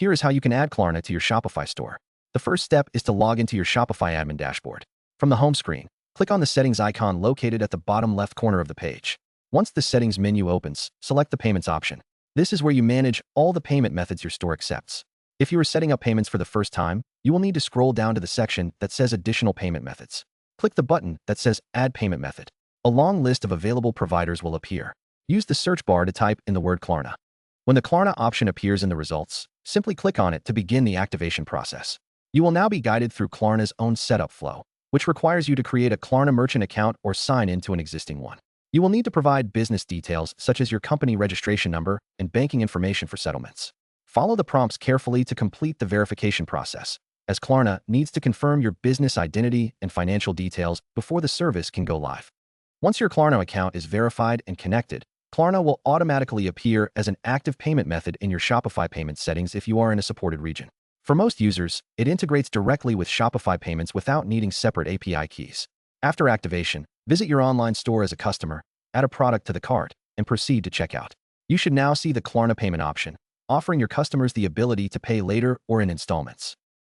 Here is how you can add Klarna to your Shopify store. The first step is to log into your Shopify admin dashboard. From the home screen, click on the settings icon located at the bottom left corner of the page. Once the settings menu opens, select the payments option. This is where you manage all the payment methods your store accepts. If you are setting up payments for the first time, you will need to scroll down to the section that says Additional Payment Methods. Click the button that says Add Payment Method. A long list of available providers will appear. Use the search bar to type in the word Klarna. When the Klarna option appears in the results, simply click on it to begin the activation process. You will now be guided through Klarna's own setup flow, which requires you to create a Klarna merchant account or sign into an existing one. You will need to provide business details such as your company registration number and banking information for settlements. Follow the prompts carefully to complete the verification process, as Klarna needs to confirm your business identity and financial details before the service can go live. Once your Klarna account is verified and connected, Klarna will automatically appear as an active payment method in your Shopify payment settings if you are in a supported region. For most users, it integrates directly with Shopify payments without needing separate API keys. After activation, visit your online store as a customer, add a product to the cart, and proceed to checkout. You should now see the Klarna payment option, offering your customers the ability to pay later or in installments.